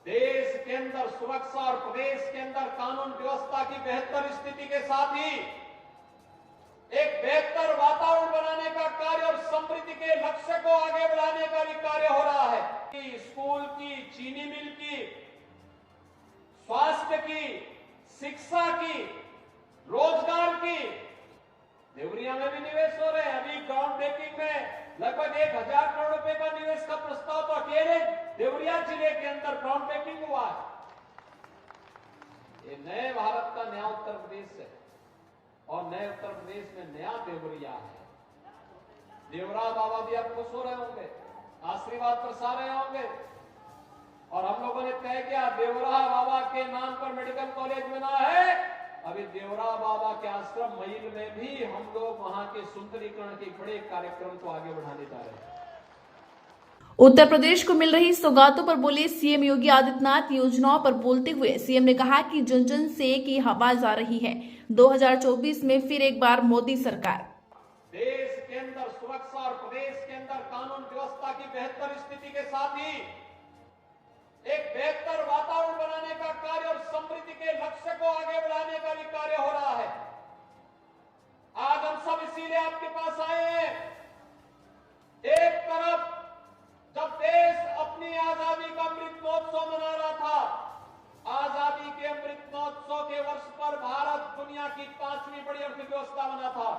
देश के अंदर सुरक्षा और प्रदेश के अंदर कानून व्यवस्था की बेहतर स्थिति के साथ ही एक बेहतर वातावरण बनाने का कार्य और समृद्धि के लक्ष्य को आगे बढ़ाने का भी कार्य हो रहा है। कि स्कूल की, चीनी मिल की, स्वास्थ्य की, शिक्षा की, रोजगार की, देवरिया में भी निवेश हो रहे हैं। अभी ग्राउंड ब्रेकिंग में लगभग 1000 करोड़ रुपए का निवेश का प्रस्ताव तो अकेले देवरिया जिले के अंदर ग्राउंड ब्रेकिंग हुआ है। ये नए भारत का नया उत्तर प्रदेश है और नए उत्तर प्रदेश में नया देवरिया है। देवरा बाबा भी अब खुश हो रहे होंगे, आशीर्वाद बरसा रहे होंगे और हम लोगों ने तय किया देवरा बाबा के नाम पर मेडिकल कॉलेज बना है। अभी देवरा बाबा के आश्रम मईल में भी हम लोग वहां के सुंदरीकरण के बड़े कार्यक्रम को आगे बढ़ाने जा रहे हैं। उत्तर प्रदेश को मिल रही सौगातों पर बोले सीएम योगी आदित्यनाथ। योजनाओं पर बोलते हुए सीएम ने कहा कि जन जन से की आवाज आ रही है। 2024 में फिर एक बार मोदी सरकार। देश के अंदर सुरक्षा और प्रदेश के अंदर कानून व्यवस्था की बेहतर स्थिति के साथ ही एक बेहतर वातावरण बनाने का कार्य और समृद्धि के लक्ष्य को आगे बढ़ाने का भी कार्य हो रहा है। आज हम सब इसीलिए आपके पास आए हैं। एक तरफ जब देश अपनी आजादी का अमृत महोत्सव मना रहा था, आजादी के अमृत महोत्सव के वर्ष पर भारत दुनिया की 5वीं बड़ी अर्थव्यवस्था बना था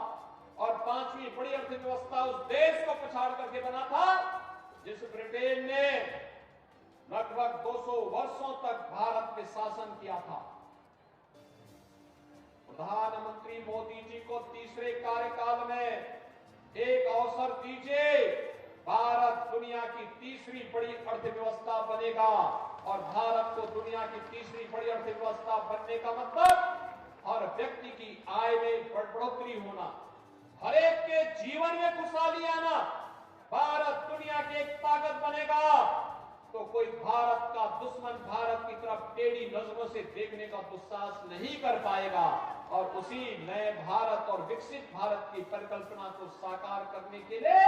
और 5वीं बड़ी अर्थव्यवस्था उस देश को पछाड़ करके बना था जिस ब्रिटेन ने लगभग 200 वर्षों तक भारत पे शासन किया था। प्रधानमंत्री मोदी जी को तीसरे कार्यकाल में एक अवसर दीजिए, भारत दुनिया की तीसरी बड़ी अर्थव्यवस्था बनेगा और भारत को दुनिया की तीसरी बड़ी अर्थव्यवस्था बनने का मतलब हर व्यक्ति की आय में बढ़ोतरी होना, हर एक के जीवन में खुशहाली आना। भारत दुनिया की एक ताकत बनेगा तो कोई भारत का दुश्मन भारत की तरफ टेढ़ी नजरों से देखने का दुस्साहस नहीं कर पाएगा और उसी नए भारत और विकसित भारत की परिकल्पना को साकार करने के लिए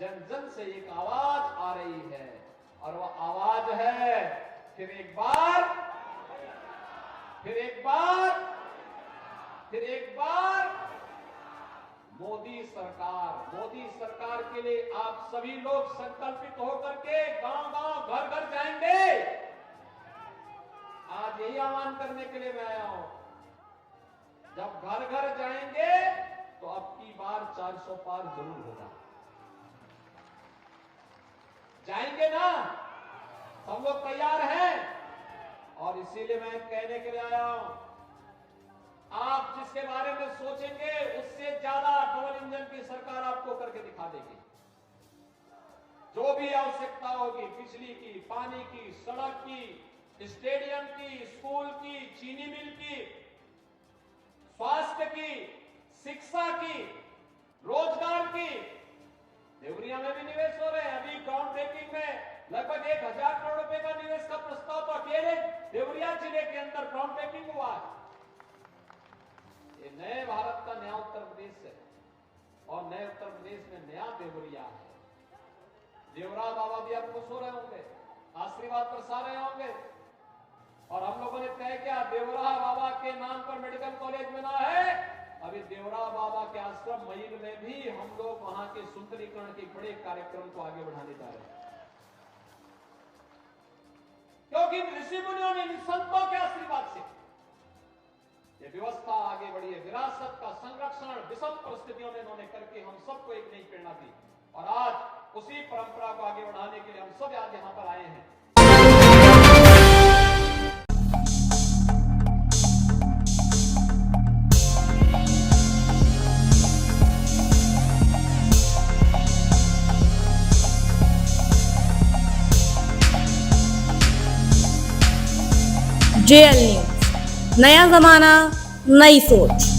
जन जन से एक आवाज आ रही है और वो आवाज है फिर एक बार मोदी सरकार। मोदी सरकार के लिए आप सभी लोग संकल्पित होकर के गांव-गांव, घर-घर जाएंगे। आज यही आह्वान करने के लिए मैं आया हूं। जब घर-घर जाएंगे तो अब की बार 400 पार जरूर होगा। जाएंगे ना? सब लोग तैयार हैं और इसीलिए मैं कहने के लिए आया हूं, आप जिसके बारे में सोचेंगे उससे ज्यादा डबल इंजन की सरकार आपको करके दिखा देगी। जो भी आवश्यकता होगी, बिजली की, पानी की, सड़क की, स्टेडियम की, स्कूल की, चीनी मिल की, स्वास्थ्य की, शिक्षा की, रोजगार की, देवरिया में भी निवेश हो रहे हैं। अभी ग्राउंड ब्रेकिंग में लगभग 1000 करोड़ रुपए का निवेश का प्रस्ताव तो अकेले देवरिया जिले के अंदर ग्राउंड ब्रेकिंग हुआ है। ये नए भारत का नया उत्तर प्रदेश है और नए उत्तर प्रदेश में नया देवरिया है। देवरा बाबा भी अब खुश हो रहे होंगे, आशीर्वाद बरसा रहे होंगे और हम लोगों ने तय किया देवरा बाबा के नाम पर मेडिकल कॉलेज बना है। अभी देवरा बाबा के आश्रम मईल में भी हम लोग वहां के सुंदरीकरण के बड़े कार्यक्रम को आगे बढ़ाने जा रहे हैं, क्योंकि ऋषि मुनियों ने, संतों के आशीर्वाद से ये व्यवस्था आगे बढ़ी है। विरासत का संरक्षण विषम परिस्थितियों में इन्होंने करके हम सबको एक नई प्रेरणा दी और आज उसी परंपरा को आगे बढ़ाने के लिए हम सब आज यहां पर आए हैं। JL न्यूज, नया जमाना, नई सोच।